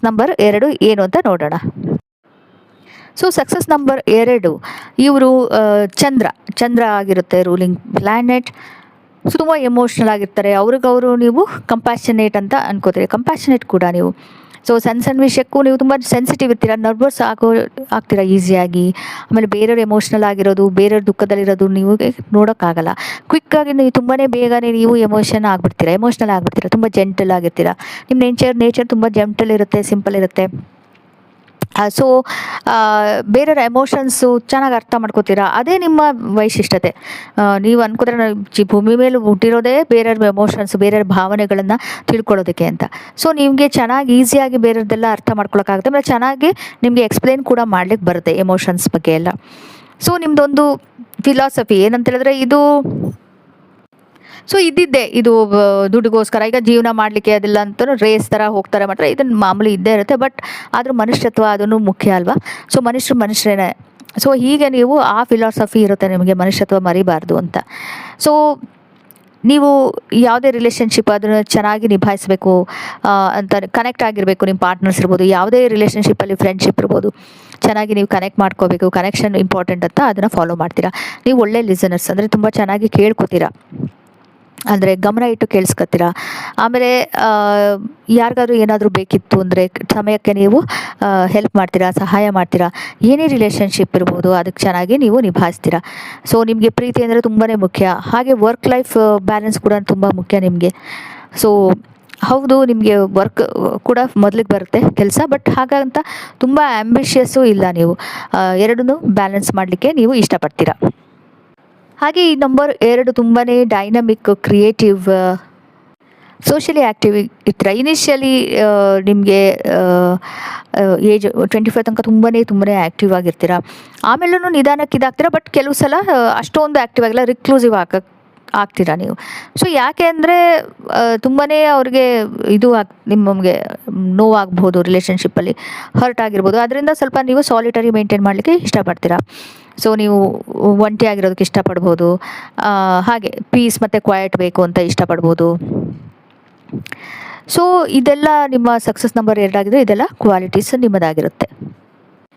Number 2 ಏನು ಅಂತ ನೋಡೋಣ. ಸೊ ಸಕ್ಸಸ್ ನಂಬರ್ 2 ಇವರು ಚಂದ್ರ ಆಗಿರುತ್ತೆ ರೂಲಿಂಗ್ ಪ್ಲ್ಯಾನೆಟ್. ಸೊ ತುಂಬ ಎಮೋಷ್ನಲ್ ಆಗಿರ್ತಾರೆ. ಅವ್ರಿಗವರು ನೀವು ಕಂಪ್ಯಾಷನೇಟ್ ಅಂತ ಅನ್ಕೋತೀರಿ. ಕಂಪ್ಯಾಷನೇಟ್ ಕೂಡ ನೀವು. ಸೊ ಸಣ್ಣ ವಿಷಯಕ್ಕೂ ನೀವು ತುಂಬ ಸೆನ್ಸಿಟಿವ್ ಇರ್ತೀರ, ನರ್ವಸ್ ಆಗ್ತೀರಾ ಈಸಿಯಾಗಿ. ಆಮೇಲೆ ಬೇರೆಯವ್ರು ಎಮೋಷ್ನಲ್ ಆಗಿರೋದು, ಬೇರೆಯವ್ರ ದುಃಖದಲ್ಲಿರೋದು ನೀವು ನೋಡೋಕ್ಕಾಗಲ್ಲ. ಕ್ವಿಕ್ಕಾಗಿ ನೀವು ತುಂಬಾ ಬೇಗನೆ ನೀವು ಎಮೋಷ್ನಲ್ ಆಗಿಬಿಡ್ತೀರಾ. ತುಂಬ ಜೆಂಟಲ್ ಆಗಿರ್ತೀರ. ನಿಮ್ಮ ನೇಚರ್ ತುಂಬ ಜೆಂಟಲ್ ಇರುತ್ತೆ, ಸಿಂಪಲ್ ಇರುತ್ತೆ. ಸೊ ಬೇರೆಯವ್ರ ಎಮೋಷನ್ಸು ಚೆನ್ನಾಗಿ ಅರ್ಥ ಮಾಡ್ಕೋತೀರಾ. ಅದೇ ನಿಮ್ಮ ವೈಶಿಷ್ಟ್ಯತೆ. ನೀವು ಅನ್ಕೋತಾರೆ ಭೂಮಿ ಮೇಲೆ ಹುಟ್ಟಿರೋದೇ ಬೇರೆಯವ್ರ ಎಮೋಷನ್ಸು, ಬೇರೆಯವ್ರ ಭಾವನೆಗಳನ್ನು ತಿಳ್ಕೊಳ್ಳೋದಕ್ಕೆ ಅಂತ. ಸೊ ನಿಮಗೆ ಚೆನ್ನಾಗಿ ಈಸಿಯಾಗಿ ಬೇರೆಯವ್ರದ್ದೆಲ್ಲ ಅರ್ಥ ಮಾಡ್ಕೊಳಕ್ಕಾಗುತ್ತೆ. ಆಮೇಲೆ ಚೆನ್ನಾಗಿ ನಿಮಗೆ ಎಕ್ಸ್ಪ್ಲೇನ್ ಕೂಡ ಮಾಡ್ಲಿಕ್ಕೆ ಬರುತ್ತೆ ಎಮೋಷನ್ಸ್ ಬಗ್ಗೆ ಎಲ್ಲ. ಸೊ ನಿಮ್ಮದೊಂದು ಫಿಲಾಸಫಿ ಏನಂತ ಹೇಳಿದ್ರೆ ಇದು ದುಡ್ಡಿಗೋಸ್ಕರ ಈಗ ಜೀವನ ಮಾಡಲಿಕ್ಕೆ ಅದೆಲ್ಲ ಅಂತ ರೇಸ್ ಥರ ಹೋಗ್ತಾರೆ ಮಾತ್ರ, ಇದನ್ನು ಮಾಮೂಲಿ ಇದ್ದೇ ಇರುತ್ತೆ. ಬಟ್ ಆದರೂ ಮನುಷ್ಯತ್ವ ಅದನ್ನು ಮುಖ್ಯ ಅಲ್ವಾ. ಸೊ ಮನುಷ್ಯರೇ. ಸೊ ಹೀಗೆ ನೀವು ಆ ಫಿಲಾಸಫಿ ಇರುತ್ತೆ ನಿಮಗೆ, ಮನುಷ್ಯತ್ವ ಮರಿಬಾರ್ದು ಅಂತ. ಸೊ ನೀವು ಯಾವುದೇ ರಿಲೇಷನ್ಶಿಪ್ ಅದನ್ನು ಚೆನ್ನಾಗಿ ನಿಭಾಯಿಸಬೇಕು ಅಂತ, ಕನೆಕ್ಟ್ ಆಗಿರಬೇಕು. ನಿಮ್ಮ ಪಾರ್ಟ್ನರ್ಸ್ ಇರ್ಬೋದು, ಯಾವುದೇ ರಿಲೇಷನ್ಶಿಪ್ಪಲ್ಲಿ ಫ್ರೆಂಡ್ಶಿಪ್ ಇರ್ಬೋದು, ಚೆನ್ನಾಗಿ ನೀವು ಕನೆಕ್ಟ್ ಮಾಡ್ಕೋಬೇಕು. ಕನೆಕ್ಷನ್ ಇಂಪಾರ್ಟೆಂಟ್ ಅಂತ ಅದನ್ನು ಫಾಲೋ ಮಾಡ್ತೀರಾ. ನೀವು ಒಳ್ಳೆ ಲಿಸನರ್ಸ್, ಅಂದರೆ ತುಂಬ ಚೆನ್ನಾಗಿ ಕೇಳ್ಕೊತೀರಾ, ಅಂದರೆ ಗಮನ ಇಟ್ಟು ಕೇಳಿಸ್ಕೊತೀರಾ. ಆಮೇಲೆ ಯಾರಿಗಾದ್ರೂ ಏನಾದರೂ ಬೇಕಿತ್ತು ಅಂದರೆ ಸಮಯಕ್ಕೆ ನೀವು ಹೆಲ್ಪ್ ಮಾಡ್ತೀರಾ, ಸಹಾಯ ಮಾಡ್ತೀರಾ. ಏನೇ ರಿಲೇಷನ್ಶಿಪ್ ಇರ್ಬೋದು ಅದಕ್ಕೆ ಚೆನ್ನಾಗಿ ನೀವು ನಿಭಾಯಿಸ್ತೀರಾ. ಸೊ ನಿಮಗೆ ಪ್ರೀತಿ ಅಂದರೆ ತುಂಬಾ ಮುಖ್ಯ. ಹಾಗೆ ವರ್ಕ್ ಲೈಫ್ ಬ್ಯಾಲೆನ್ಸ್ ಕೂಡ ತುಂಬ ಮುಖ್ಯ ನಿಮಗೆ. ಸೊ ಹೌದು, ನಿಮಗೆ ವರ್ಕ್ ಕೂಡ ಮೊದಲಿಗೆ ಬರುತ್ತೆ ಕೆಲಸ, ಬಟ್ ಹಾಗಂತ ತುಂಬ ಆ್ಯಂಬಿಷಿಯಸ್ಸು ಇಲ್ಲ. ನೀವು ಎರಡನ್ನೂ ಬ್ಯಾಲೆನ್ಸ್ ಮಾಡಲಿಕ್ಕೆ ನೀವು ಇಷ್ಟಪಡ್ತೀರಾ. ಹಾಗೆ ಈ ನಂಬರ್ 2 ತುಂಬಾ ಡೈನಮಿಕ್, ಕ್ರಿಯೇಟಿವ್, ಸೋಷಿಯಲಿ ಆ್ಯಕ್ಟಿವ್ ಇರ್ತೀರ. ಇನಿಷಿಯಲಿ ನಿಮಗೆ ಏಜ್ 25 ತನಕ ತುಂಬಾ ಆ್ಯಕ್ಟಿವ್ ಆಗಿರ್ತೀರ. ಆಮೇಲೂ ನಿಧಾನಕ್ಕೆ ಇದಾಗ್ತೀರ. ಬಟ್ ಕೆಲವು ಸಲ ಅಷ್ಟೊಂದು ಆ್ಯಕ್ಟಿವ್ ಆಗಿಲ್ಲ, ರಿಕ್ಲೂಸಿವ್ ಆಗ್ತೀರಾ ನೀವು. ಸೊ ಯಾಕೆ ಅಂದರೆ ತುಂಬಾ ಅವ್ರಿಗೆ ನಿಮಗೆ ನೋವಾಗಬಹುದು, ರಿಲೇಷನ್ಶಿಪ್ಪಲ್ಲಿ ಹರ್ಟ್ ಆಗಿರ್ಬೋದು. ಅದರಿಂದ ಸ್ವಲ್ಪ ನೀವು ಸಾಲಿಟರಿ ಮೇಂಟೈನ್ ಮಾಡಲಿಕ್ಕೆ ಇಷ್ಟಪಡ್ತೀರಾ. ಸೊ ನೀವು ಒಂಟಿಯಾಗಿರೋದಕ್ಕೆ ಇಷ್ಟಪಡ್ಬೋದು. ಹಾಗೆ ಪೀಸ್ ಮತ್ತು ಕ್ವಯಟ್ ಬೇಕು ಅಂತ ಇಷ್ಟಪಡ್ಬೋದು. ಸೊ ಇದೆಲ್ಲ ನಿಮ್ಮ ಸಕ್ಸಸ್ ನಂಬರ್ 2 ಆಗಿದ್ರೆ ಇದೆಲ್ಲ ಕ್ವಾಲಿಟೀಸ್ ನಿಮ್ಮದಾಗಿರುತ್ತೆ.